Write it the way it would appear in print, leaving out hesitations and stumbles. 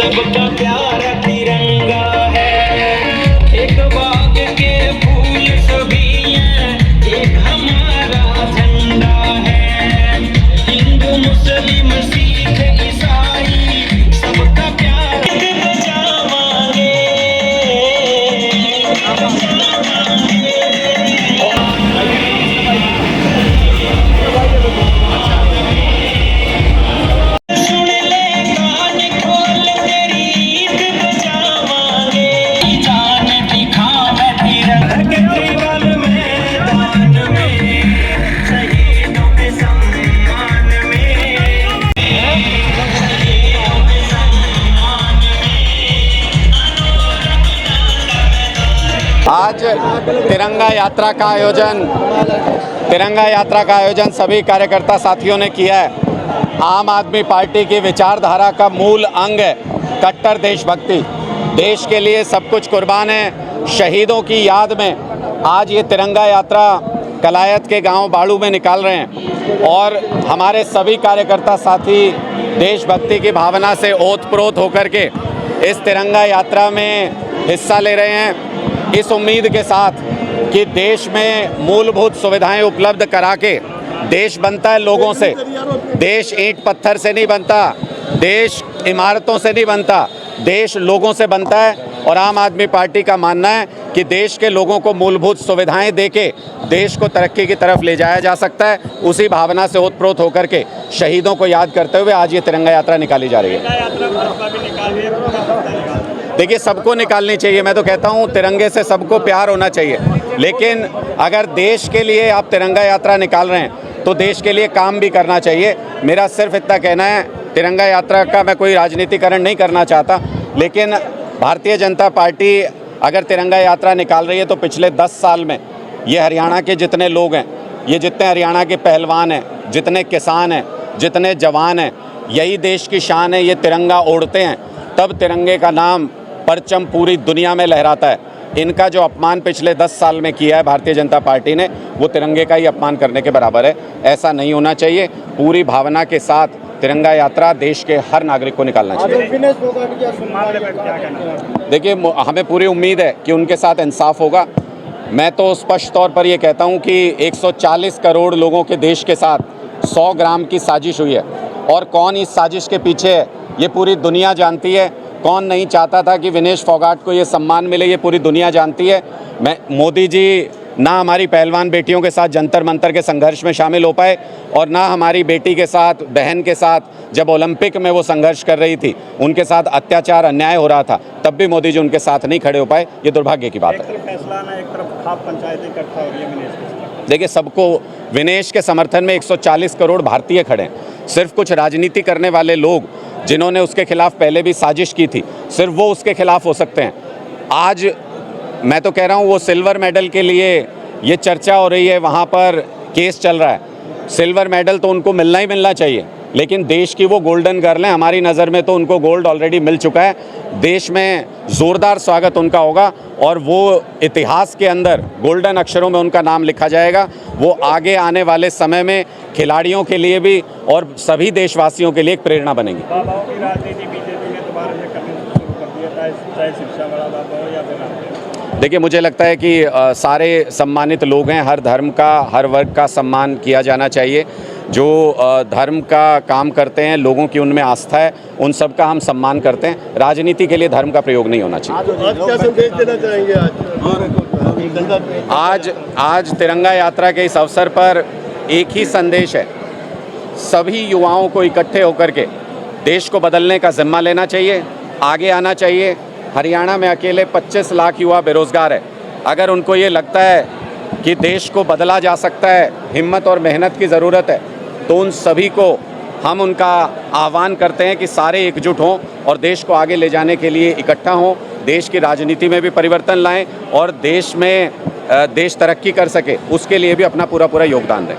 सबका प्यारा तिरंगा है। एक बाग के फूल सभी हैं, एक हमारा झंडा है। हिंदू मुस्लिम सिख ईसाई सबका प्यार बचावांगे। सुन ले कान खोल तेरी ईद बचावांगे। जान दिखावे तिरंगा के केवल मैदान में, शहीदों के सम्मान में, शहीदों के सम्मान में। आज तिरंगा यात्रा का आयोजन सभी कार्यकर्ता साथियों ने किया है। आम आदमी पार्टी की विचारधारा का मूल अंग है कट्टर देशभक्ति। देश के लिए सब कुछ कुर्बान है। शहीदों की याद में आज ये तिरंगा यात्रा कलायत के गांव बाड़ू में निकाल रहे हैं और हमारे सभी कार्यकर्ता साथी देशभक्ति की भावना से ओतप्रोत होकर के इस तिरंगा यात्रा में हिस्सा ले रहे हैं, इस उम्मीद के साथ कि देश में मूलभूत सुविधाएं उपलब्ध करा के देश बनता है लोगों से। देश ईंट पत्थर से नहीं बनता, देश इमारतों से नहीं बनता, देश लोगों से बनता है। और आम आदमी पार्टी का मानना है कि देश के लोगों को मूलभूत सुविधाएं देके देश को तरक्की की तरफ ले जाया जा सकता है। उसी भावना से ओतप्रोत होकर के शहीदों को याद करते हुए आज ये तिरंगा यात्रा निकाली जा रही है। देखिए, सबको निकालनी चाहिए। मैं तो कहता हूँ तिरंगे से सबको प्यार होना चाहिए, लेकिन अगर देश के लिए आप तिरंगा यात्रा निकाल रहे हैं तो देश के लिए काम भी करना चाहिए। मेरा सिर्फ इतना कहना है, तिरंगा यात्रा का मैं कोई राजनीतिकरण नहीं करना चाहता, लेकिन भारतीय जनता पार्टी अगर तिरंगा यात्रा निकाल रही है तो पिछले 10 साल में ये हरियाणा के जितने लोग हैं, ये जितने हरियाणा के पहलवान हैं, जितने किसान हैं, जितने जवान हैं, यही देश की शान है। ये तिरंगा ओढ़ते हैं तब तिरंगे का नाम परचम पूरी दुनिया में लहराता है। इनका जो अपमान पिछले 10 साल में किया है भारतीय जनता पार्टी ने, वो तिरंगे का ही अपमान करने के बराबर है। ऐसा नहीं होना चाहिए। पूरी भावना के साथ तिरंगा यात्रा देश के हर नागरिक को निकालना चाहिए। देखिए, हमें पूरी उम्मीद है कि उनके साथ इंसाफ होगा। मैं तो स्पष्ट तौर पर ये कहता हूँ कि 140 करोड़ लोगों के देश के साथ 100 ग्राम की साजिश हुई है, और कौन इस साजिश के पीछे है ये पूरी दुनिया जानती है। कौन नहीं चाहता था कि विनेश फोगाट को ये सम्मान मिले, ये पूरी दुनिया जानती है। मोदी जी ना हमारी पहलवान बेटियों के साथ जंतर मंतर के संघर्ष में शामिल हो पाए, और ना हमारी बेटी के साथ, बहन के साथ जब ओलंपिक में वो संघर्ष कर रही थी, उनके साथ अत्याचार अन्याय हो रहा था, तब भी मोदी जी उनके साथ नहीं खड़े हो पाए। ये दुर्भाग्य की बात है। फैसला ना, एक तरफ खाप पंचायतें इकट्ठा हो रही है विनेश के। देखिए, सबको विनेश के समर्थन में 140 करोड़ भारतीय खड़े हैं। सिर्फ कुछ राजनीति करने वाले लोग जिन्होंने उसके खिलाफ पहले भी साजिश की थी, सिर्फ वो उसके खिलाफ हो सकते हैं। आज मैं तो कह रहा हूँ, वो सिल्वर मेडल के लिए ये चर्चा हो रही है, वहाँ पर केस चल रहा है। सिल्वर मेडल तो उनको मिलना ही मिलना चाहिए, लेकिन देश की वो गोल्डन गर्ल हैं। हमारी नज़र में तो उनको गोल्ड ऑलरेडी मिल चुका है। देश में ज़ोरदार स्वागत उनका होगा और वो इतिहास के अंदर गोल्डन अक्षरों में उनका नाम लिखा जाएगा। वो आगे आने वाले समय में खिलाड़ियों के लिए भी और सभी देशवासियों के लिए एक प्रेरणा बनेंगी। बाबाओं की राजनीति बीजेपी ने दोबारा से करनी शुरू कर दिया था, चाहे शिक्षा वाला बाबा हो या बिना। देखिए, मुझे लगता है कि सारे सम्मानित लोग हैं। हर धर्म का, हर वर्ग का सम्मान किया जाना चाहिए। जो धर्म का काम करते हैं, लोगों की उनमें आस्था है, उन सब का हम सम्मान करते हैं। राजनीति के लिए धर्म का प्रयोग नहीं होना चाहिए। आज क्या संदेश देना चाहेंगे? आज तिरंगा यात्रा के इस अवसर पर एक ही संदेश है, सभी युवाओं को इकट्ठे होकर के देश को बदलने का जिम्मा लेना चाहिए, आगे आना चाहिए। हरियाणा में अकेले 25 लाख युवा बेरोजगार है। अगर उनको ये लगता है कि देश को बदला जा सकता है, हिम्मत और मेहनत की ज़रूरत है, तो उन सभी को हम उनका आह्वान करते हैं कि सारे एकजुट हों और देश को आगे ले जाने के लिए इकट्ठा हों। देश की राजनीति में भी परिवर्तन लाएं और देश तरक्की कर सके, उसके लिए भी अपना पूरा योगदान दें।